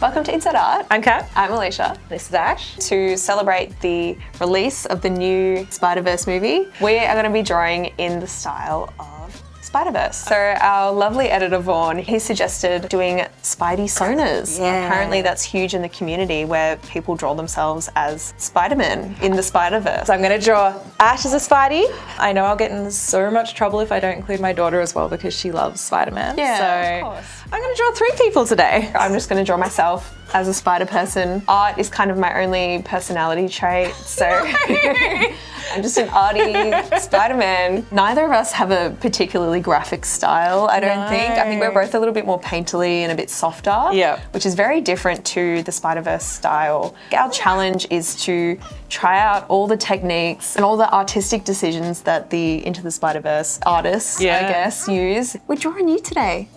Welcome to Inside Art. I'm Kat. I'm Alicia. This is Ash. To celebrate the release of the new Spider-Verse movie, we are going to be drawing in the style of Spider-Verse. So our lovely editor Vaughn, he suggested doing Spidey Sonas. Yeah. Apparently that's huge in the community where people draw themselves as Spider-Man in the Spider-Verse. So I'm going to draw Ash as a Spidey. I know I'll get in so much trouble if I don't include my daughter as well because she loves Spider-Man. Yeah, so of course. I'm going to draw 3 people today. I'm just going to draw myself as a spider person. Art is kind of my only personality trait, so I'm just an arty Spider-Man. Neither of us have a particularly graphic style, I don't think. I think we're both a little bit more painterly and a bit softer, Yeah. which is very different to the Spider-Verse style. Our challenge is to try out all the techniques and all the artistic decisions that the Into the Spider-Verse artists, I guess, use. We're drawing you today.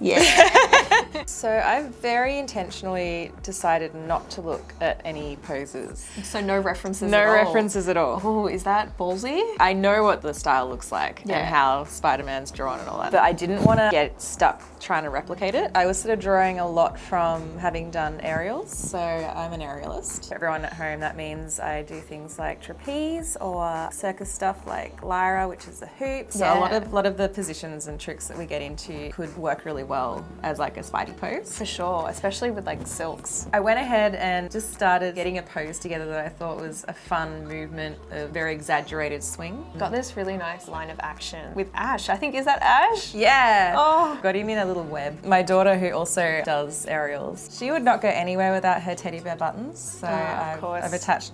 Yeah. So I've very intentionally decided not to look at any poses. So no references No at all? references at all. Oh, is that ballsy? I know what the style looks like Yeah. and how Spider-Man's drawn and all that. But I didn't want to get stuck trying to replicate it. I was sort of drawing a lot from having done aerials. So I'm an aerialist. For everyone at home, that means I do things like trapeze or circus stuff like Lyra, which is a hoop. So Yeah. a lot of the positions and tricks that we get into could work really well as like a Spidey pose. For sure, especially with like silks. I went ahead and just started getting a pose together that I thought was a fun movement, a very exaggerated swing. Got this really nice line of action with Ash. I think, is that Ash? Yeah. Oh. Got him in a little web. My daughter, who also does aerials, she would not go anywhere without her teddy bear buttons. So of course.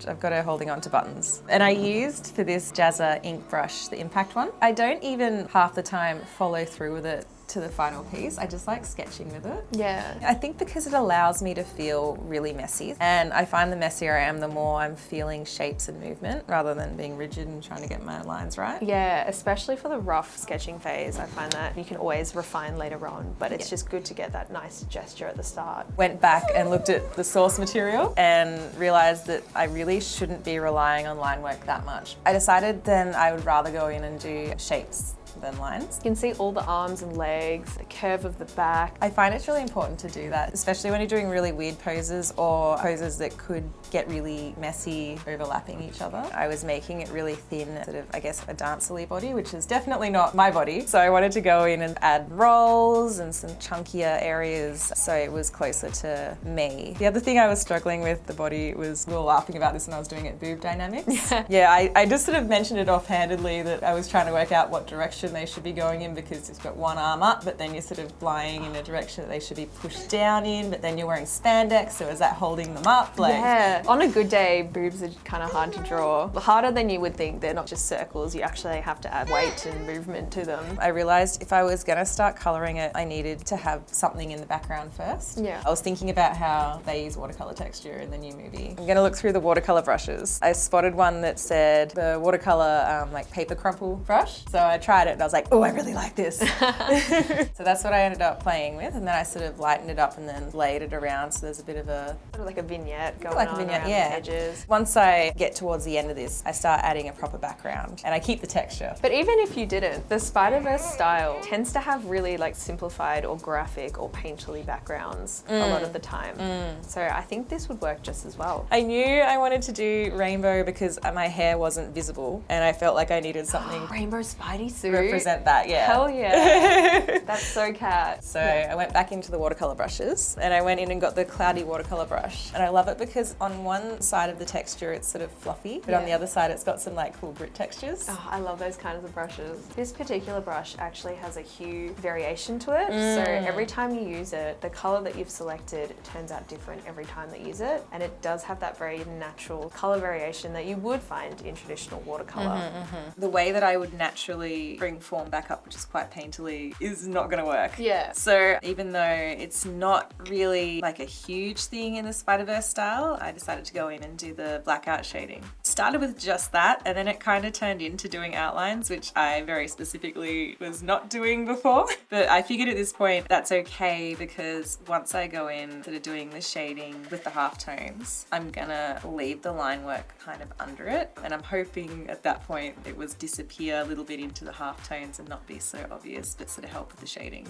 I've got her holding on to buttons. And I used for this Jazza ink brush, the impact one. I don't even half the time follow through with it to the final piece. I just like sketching with it. Yeah. I think because it allows me to feel really messy, and I find the messier I am, the more I'm feeling shapes and movement rather than being rigid and trying to get my lines right. Yeah, especially for the rough sketching phase, I find that you can always refine later on, but it's just good to get that nice gesture at the start. Went back and looked at the source material and realised that I really shouldn't be relying on line work that much. I decided then I would rather go in and do shapes than lines. You can see all the arms and legs, the curve of the back. I find it's really important to do that, especially when you're doing really weird poses or poses that could get really messy, overlapping each other. I was making it really thin, sort of, I guess, a dancerly body, which is definitely not my body. So I wanted to go in and add rolls and some chunkier areas so it was closer to me. The other thing I was struggling with the body was, we were laughing about this when I was doing it, boob dynamics. Yeah, I just sort of mentioned it offhandedly that I was trying to work out what direction they should be going in because you've got one arm up, but then you're sort of flying in a direction that they should be pushed down in, but then you're wearing spandex, so is that holding them up? Like, Yeah, on a good day, boobs are kind of hard to draw. Harder than you would think. They're not just circles. You actually have to add weight and movement to them. I realised if I was going to start colouring it, I needed to have something in the background first. Yeah. I was thinking about how they use watercolour texture in the new movie. I'm going to look through the watercolour brushes. I spotted one that said the watercolour like paper crumple brush. So I tried it and I was like, oh, I really like this. So that's what I ended up playing with, and then I sort of lightened it up and then laid it around so there's a bit of a... Sort of like a vignette going like a on vignette, around yeah. the edges. Once I get towards the end of this, I start adding a proper background and I keep the texture. But even if you didn't, the Spider-Verse style tends to have really like simplified or graphic or painterly backgrounds a lot of the time. So I think this would work just as well. I knew I wanted to do rainbow because my hair wasn't visible and I felt like I needed something to Rainbow Spidey suit. represent that, yeah. Hell yeah. That's so cat. So I went back into the watercolour brushes and I went in and got the cloudy watercolour brush. And I love it because on one side of the texture it's sort of fluffy, but on the other side it's got some like cool grit textures. Oh, I love those kinds of brushes. This particular brush actually has a hue variation to it. So every time you use it, the colour that you've selected turns out different every time that you use it. And it does have that very natural colour variation that you would find in traditional watercolour. The way that I would naturally bring form back up, which is quite painterly, is not going to work. Yeah. So even though it's not really like a huge thing in the Spider-Verse style, I decided to go in and do the blackout shading. Started with just that, and then it kind of turned into doing outlines, which I very specifically was not doing before. But I figured at this point that's okay because once I go in sort of doing the shading with the halftones, I'm gonna leave the line work kind of under it. And I'm hoping at that point it was disappear a little bit into the halftones and not be so obvious, but sort of help with the shading.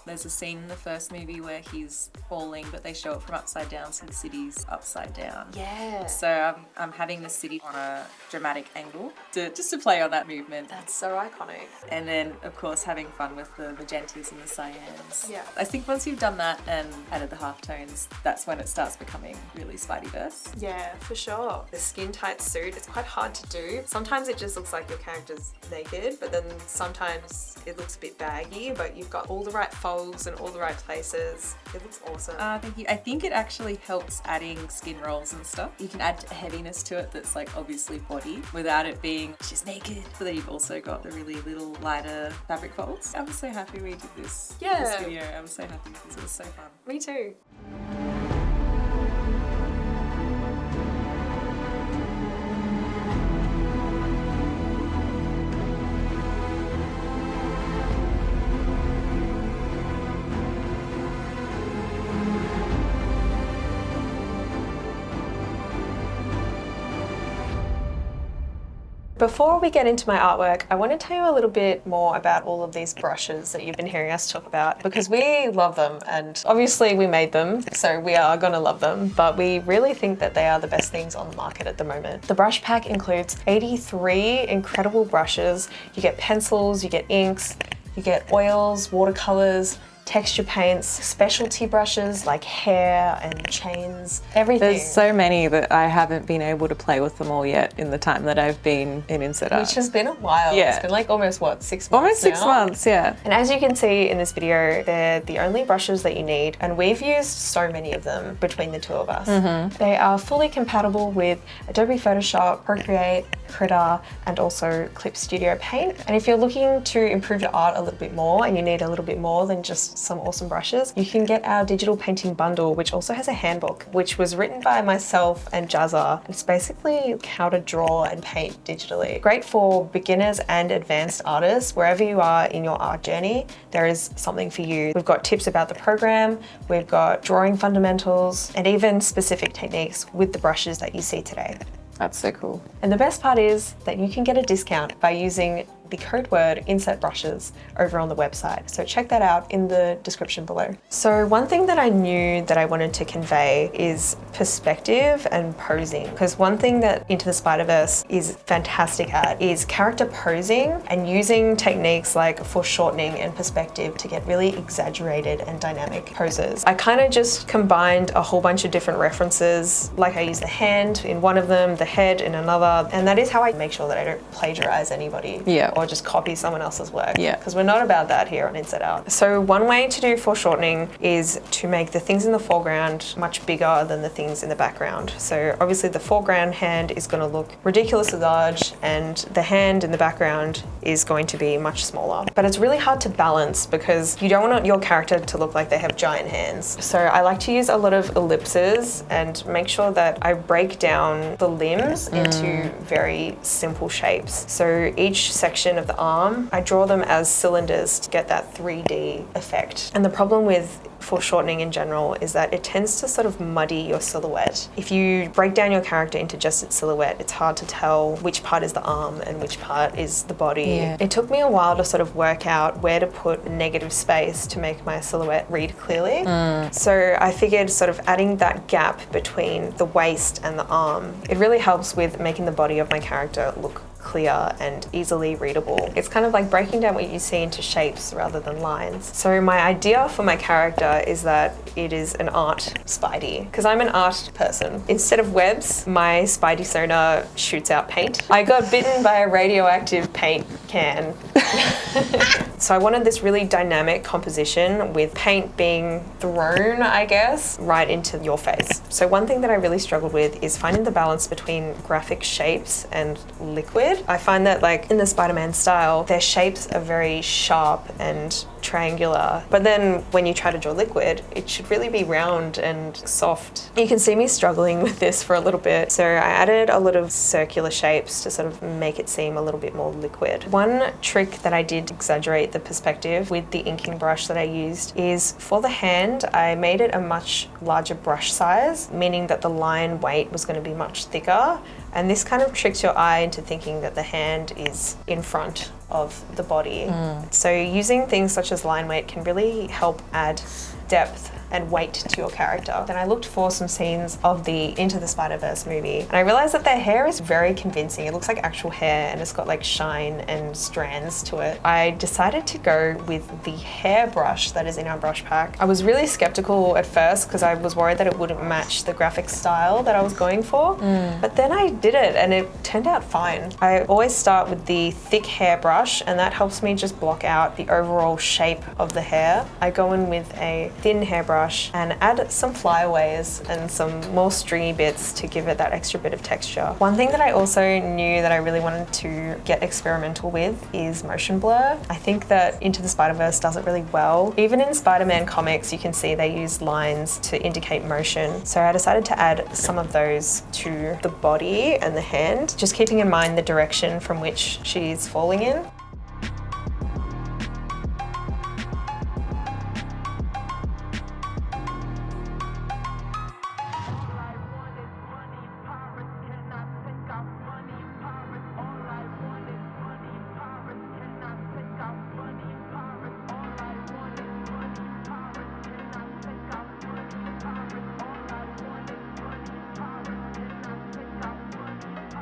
There's a scene in the first movie where he's falling, but they show it from upside down, so the city's upside down. Yeah. So I'm having the city on a dramatic angle just to play on that movement. That's so iconic. And then, of course, having fun with the magentas and the cyans. Yeah. I think once you've done that and added the halftones, that's when it starts becoming really Spideyverse. Yeah, for sure. The skin tight suit, it's quite hard to do. Sometimes it just looks like your character's naked, but then sometimes it looks a bit baggy, but you've got all the right folds and all the right places. It looks awesome. Thank you. I think it actually helps adding skin rolls and stuff. You can add a heaviness to it that's like obviously body without it being she's naked. But then you've also got the really little lighter fabric folds. I'm so happy we did this video. I'm so happy because it was so fun. Me too. Before we get into my artwork, I want to tell you a little bit more about all of these brushes that you've been hearing us talk about, because we love them and obviously we made them, so we are going to love them, but we really think that they are the best things on the market at the moment. The brush pack includes 83 incredible brushes. You get pencils, you get inks, you get oils, watercolors, texture paints, specialty brushes like hair and chains, everything. There's so many that I haven't been able to play with them all yet in the time that I've been in Inset Art. Which has been a while. Yeah. It's been like almost, what, 6 months Almost 6 now? months, yeah. And as you can see in this video, they're the only brushes that you need, and we've used so many of them between the two of us. They are fully compatible with Adobe Photoshop, Procreate, Krita, and also Clip Studio Paint. And if you're looking to improve your art a little bit more and you need a little bit more than just some awesome brushes, you can get our digital painting bundle, which also has a handbook, which was written by myself and Jazza. It's basically how to draw and paint digitally. Great for beginners and advanced artists. Wherever you are in your art journey, there is something for you. We've got tips about the program, we've got drawing fundamentals, and even specific techniques with the brushes that you see today. That's so cool. And the best part is that you can get a discount by using the code word InsetBrushes over on the website. So check that out in the description below. So one thing that I knew that I wanted to convey is perspective and posing. Because one thing that Into the Spider-Verse is fantastic at is character posing and using techniques like foreshortening and perspective to get really exaggerated and dynamic poses. I kind of just combined a whole bunch of different references, like I use the hand in one of them, the head in another, and that is how I make sure that I don't plagiarize anybody. Yeah. Or just copy someone else's work. Yeah. Because we're not about that here on Inset Art. So one way to do foreshortening is to make the things in the foreground much bigger than the things in the background. So obviously the foreground hand is going to look ridiculously large and the hand in the background is going to be much smaller. But it's really hard to balance because you don't want your character to look like they have giant hands. So I like to use a lot of ellipses and make sure that I break down the limbs into very simple shapes. So each section of the arm, I draw them as cylinders to get that 3D effect. And the problem with foreshortening in general is that it tends to sort of muddy your silhouette. If you break down your character into just its silhouette, it's hard to tell which part is the arm and which part is the body. Yeah. It took me a while to sort of work out where to put negative space to make my silhouette read clearly. So I figured sort of adding that gap between the waist and the arm, it really helps with making the body of my character look clear and easily readable. It's kind of like breaking down what you see into shapes rather than lines. So my idea for my character is that it is an art Spidey, because I'm an art person. Instead of webs, my Spidey sonar shoots out paint. I got bitten by a radioactive paint can. So I wanted this really dynamic composition with paint being thrown, I guess, right into your face. So one thing that I really struggled with is finding the balance between graphic shapes and liquid. I find that like in the Spider-Man style, their shapes are very sharp and triangular, but then when you try to draw liquid, it should really be round and soft. You can see me struggling with this for a little bit, so I added a lot of circular shapes to sort of make it seem a little bit more liquid. One trick that I did to exaggerate the perspective with the inking brush that I used is for the hand, I made it a much larger brush size, meaning that the line weight was going to be much thicker And this kind of tricks your eye into thinking that the hand is in front of the body. So using things such as line weight can really help add depth and weight to your character. Then I looked for some scenes of the Into the Spider-Verse movie, and I realized that their hair is very convincing. It looks like actual hair and it's got like shine and strands to it. I decided to go with the hairbrush that is in our brush pack. I was really skeptical at first because I was worried that it wouldn't match the graphic style that I was going for, but then I did it and it turned out fine. I always start with the thick hairbrush, and that helps me just block out the overall shape of the hair. I go in with a thin hairbrush and add some flyaways and some more stringy bits to give it that extra bit of texture. One thing that I also knew that I really wanted to get experimental with is motion blur. I think that Into the Spider-Verse does it really well. Even in Spider-Man comics, you can see they use lines to indicate motion. So I decided to add some of those to the body and the hand, just keeping in mind the direction from which she's falling in.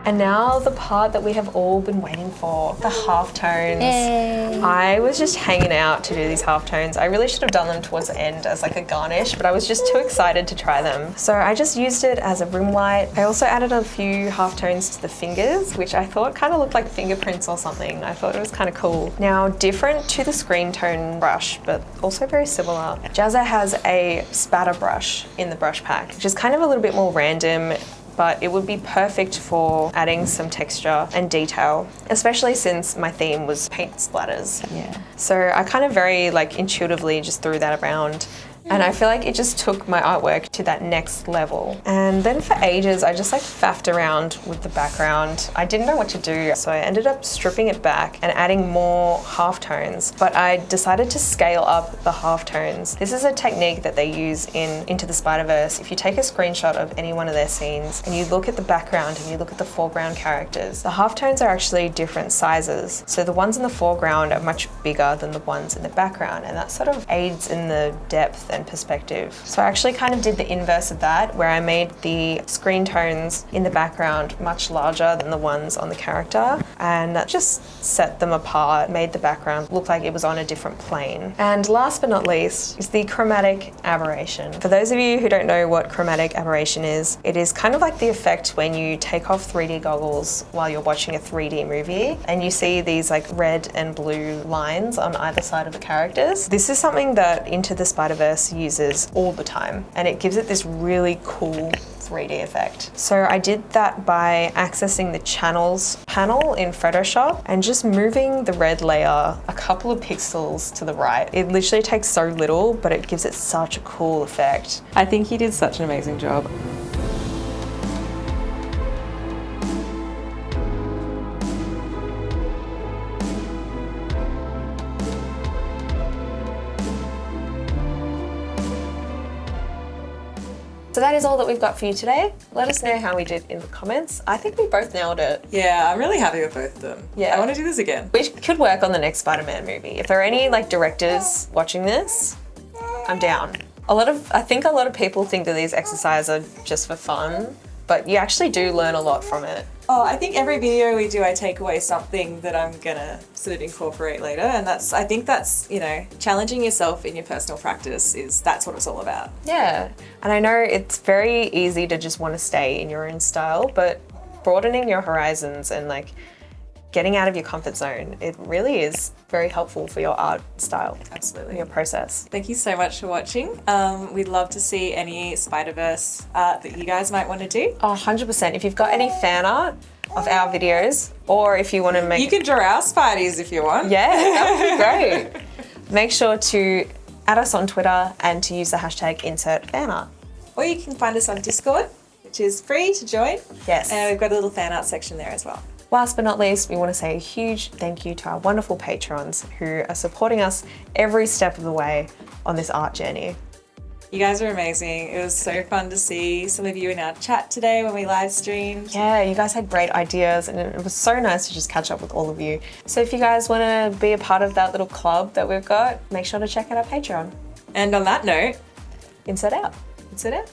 And now the part that we have all been waiting for, the halftones. Yay. I was just hanging out to do these halftones. I really should have done them towards the end as like a garnish, but I was just too excited to try them. So I just used it as a room light. I also added a few halftones to the fingers, which I thought kind of looked like fingerprints or something. I thought it was kind of cool. Now, different to the screen tone brush, but also very similar, Jazza has a spatter brush in the brush pack, which is kind of a little bit more random, but it would be perfect for adding some texture and detail, especially since my theme was paint splatters. Yeah. So I kind of very like intuitively just threw that around. And I feel like it just took my artwork to that next level. And then for ages, I just like faffed around with the background. I didn't know what to do, so I ended up stripping it back and adding more halftones. But I decided to scale up the halftones. This is a technique that they use in Into the Spider-Verse. If you take a screenshot of any one of their scenes and you look at the background and you look at the foreground characters, the halftones are actually different sizes. So the ones in the foreground are much bigger than the ones in the background, and that sort of aids in the depth and perspective. So I actually kind of did the inverse of that, where I made the screen tones in the background much larger than the ones on the character, and that just set them apart, made the background look like it was on a different plane. And last but not least is the chromatic aberration. For those of you who don't know what chromatic aberration is, it is kind of like the effect when you take off 3D goggles while you're watching a 3D movie and you see these like red and blue lines on either side of the characters. This is something that Into the Spider-Verse uses all the time, and it gives it this really cool 3D effect. So I did that by accessing the channels panel in Photoshop and just moving the red layer a couple of pixels to the right. It literally takes so little, but it gives it such a cool effect. I think you did such an amazing job. So that is all that we've got for you today. Let us know how we did in the comments. I think we both nailed it. Yeah, I'm really happy with both of them. Yeah. I want to do this again. We could work on the next Spider-Man movie. If there are any like directors watching this, I'm down. I think a lot of people think that these exercises are just for fun, but you actually do learn a lot from it. Oh, I think every video we do, I take away something that I'm gonna sort of incorporate later, and I think that's, you know, challenging yourself in your personal practice that's what it's all about. Yeah, and I know it's very easy to just want to stay in your own style, but broadening your horizons and like getting out of your comfort zone, it really is very helpful for your art style. Absolutely. Your process. Thank you so much for watching. We'd love to see any Spider-Verse art that you guys might want to do. Oh, 100%. If you've got any fan art of our videos, or if you want to make... You can draw our Spideys if you want. Yeah, that would be great. Make sure to add us on Twitter and to use the hashtag #InsertFanArt. Or you can find us on Discord, which is free to join. Yes. And we've got a little fan art section there as well. Last but not least, we want to say a huge thank you to our wonderful patrons who are supporting us every step of the way on this art journey. You guys are amazing. It was so fun to see some of you in our chat today when we live streamed. Yeah, you guys had great ideas and it was so nice to just catch up with all of you. So if you guys want to be a part of that little club that we've got, make sure to check out our Patreon. And on that note, Inside Out. that's it.